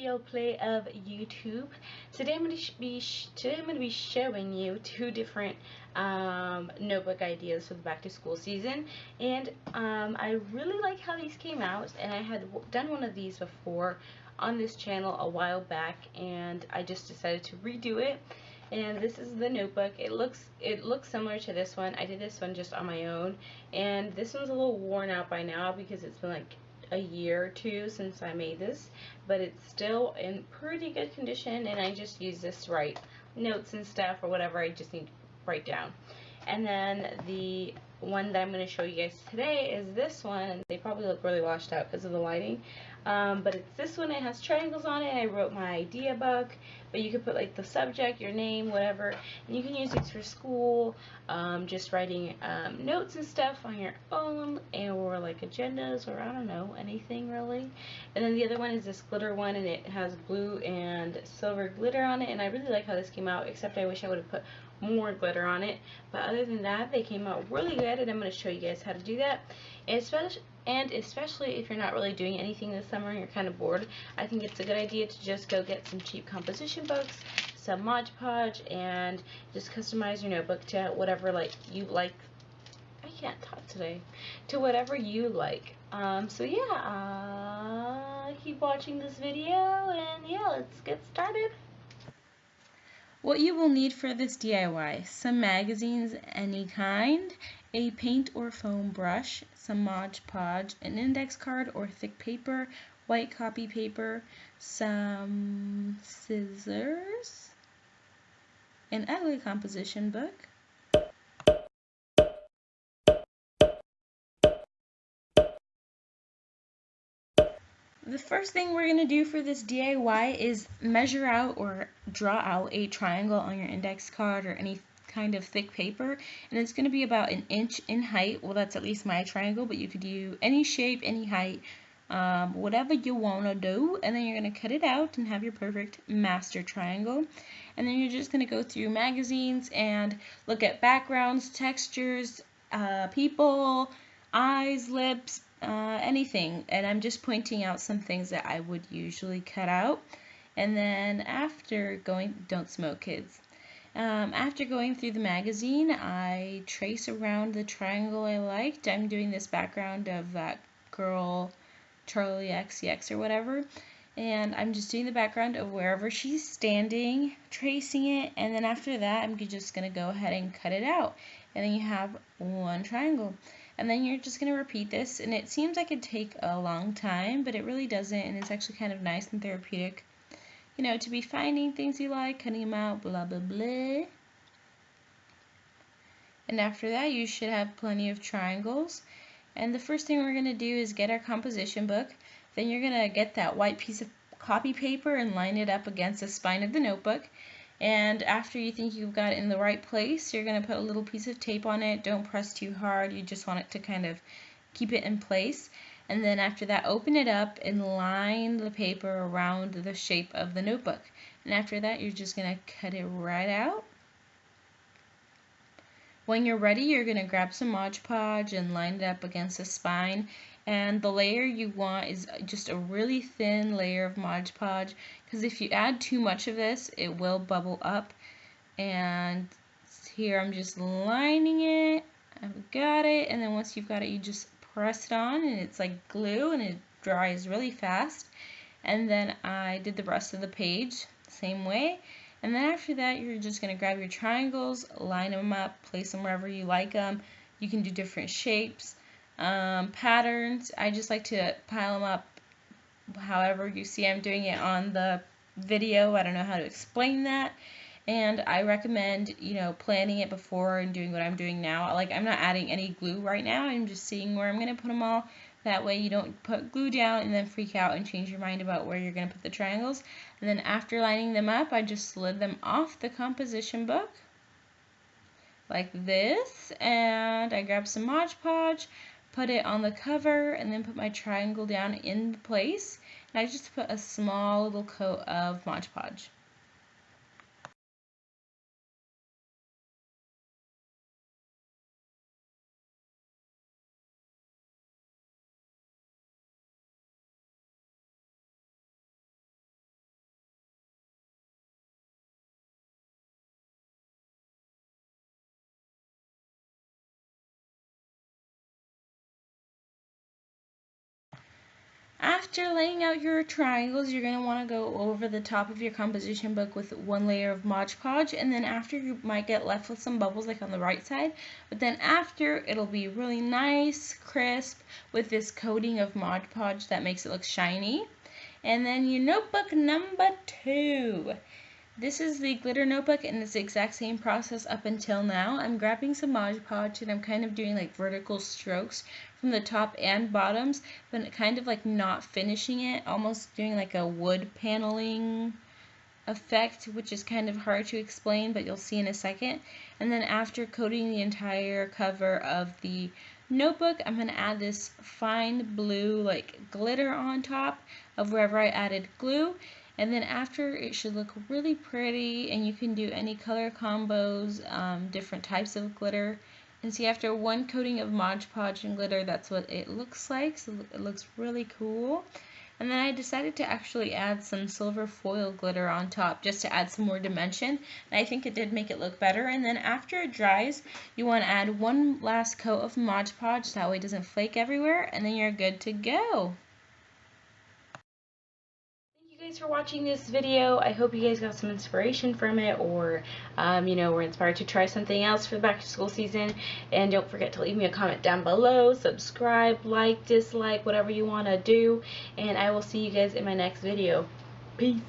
audio play of YouTube. Today I'm going to be showing you two different notebook ideas for the back to school season, and I really like how these came out. And I had done one of these before on this channel a while back, and I just decided to redo it. And this is the notebook. It looks similar to this one. I did this one just on my own, and this one's a little worn out by now because it's been like a year or two since I made this, but it's still in pretty good condition, and I just use this to write notes and stuff or whatever I just need to write down. And then the one that I'm going to show you guys today is this one, and they probably look really washed out because of the lighting, but it's this one. It has triangles on it. I wrote my idea book, but you could put like the subject, your name, whatever, and you can use these for school, just writing notes and stuff on your own, or like agendas, or I don't know, anything really. And then the other one is this glitter one, and it has blue and silver glitter on it, and I really like how this came out, except I wish I would have put more glitter on it. But other than that, they came out really good, and I'm going to show you guys how to do that. And especially if you're not really doing anything this summer and you're kind of bored, I think it's a good idea to just go get some cheap composition books, some Mod Podge, and just customize your notebook to whatever you like. I can't talk today. To whatever you like. So yeah, keep watching this video, and yeah, let's get started. What you will need for this DIY: some magazines, any kind, a paint or foam brush, some Mod Podge, an index card or thick paper, white copy paper, some scissors, an ugly composition book, the first thing we're going to do for this DIY is measure out or draw out a triangle on your index card or any kind of thick paper, and it's going to be about 1 inch in height. Well, that's at least my triangle, but you could do any shape, any height, whatever you want to do. And then you're going to cut it out and have your perfect master triangle. And then you're just going to go through magazines and look at backgrounds, textures, people, eyes, lips, anything. And I'm just pointing out some things that I would usually cut out. And then after don't smoke, kids. After going through the magazine, I trace around the triangle I liked. I'm doing this background of that girl, Charlie XCX or whatever. And I'm just doing the background of wherever she's standing, tracing it, and then after that I'm just going to go ahead and cut it out. And then you have one triangle. And then you're just going to repeat this, and it seems like it'd take a long time, but it really doesn't, and it's actually kind of nice and therapeutic, you know, to be finding things you like, cutting them out, blah blah blah. And after that you should have plenty of triangles. And the first thing we're going to do is get our composition book. Then you're going to get that white piece of copy paper and line it up against the spine of the notebook. And after you think you've got it in the right place, you're going to put a little piece of tape on it. Don't press too hard. You just want it to kind of keep it in place. And then after that, open it up and line the paper around the shape of the notebook. And after that, you're just going to cut it right out. When you're ready, you're going to grab some Mod Podge and line it up against the spine. And the layer you want is just a really thin layer of Mod Podge, because if you add too much of this, it will bubble up. And here I'm just lining it. I've got it. And then once you've got it, you just press it on, and it's like glue, and it dries really fast. And then I did the rest of the page same way. And then after that, you're just going to grab your triangles, line them up, place them wherever you like them. You can do different shapes, patterns. I just like to pile them up however you see I'm doing it on the video. I don't know how to explain that. And I recommend, you know, planning it before and doing what I'm doing now. Like, I'm not adding any glue right now. I'm just seeing where I'm going to put them all. That way you don't put glue down and then freak out and change your mind about where you're going to put the triangles. And then after lining them up, I just slid them off the composition book like this. And I grabbed some Mod Podge, put it on the cover, and then put my triangle down in place. And I just put a small little coat of Mod Podge. After laying out your triangles, you're going to want to go over the top of your composition book with one layer of Mod Podge, and then after you might get left with some bubbles like on the right side, but then after it'll be really nice, crisp with this coating of Mod Podge that makes it look shiny. And then your notebook number 2. This is the glitter notebook, and it's the exact same process up until now. I'm grabbing some Mod Podge and I'm kind of doing like vertical strokes from the top and bottoms, but kind of like not finishing it, almost doing like a wood paneling effect, which is kind of hard to explain, but you'll see in a second. And then after coating the entire cover of the notebook, I'm going to add this fine blue like glitter on top of wherever I added glue. And then after, it should look really pretty, and you can do any color combos, different types of glitter. And see, after one coating of Mod Podge and glitter, that's what it looks like. So it looks really cool. And then I decided to actually add some silver foil glitter on top just to add some more dimension. And I think it did make it look better. And then after it dries, you want to add one last coat of Mod Podge. That way it doesn't flake everywhere. And then you're good to go. Thanks for watching this video. I hope you guys got some inspiration from it, or were inspired to try something else for the back to school season. And don't forget to leave me a comment down below, subscribe, like, dislike, whatever you want to do, and I will see you guys in my next video. Peace.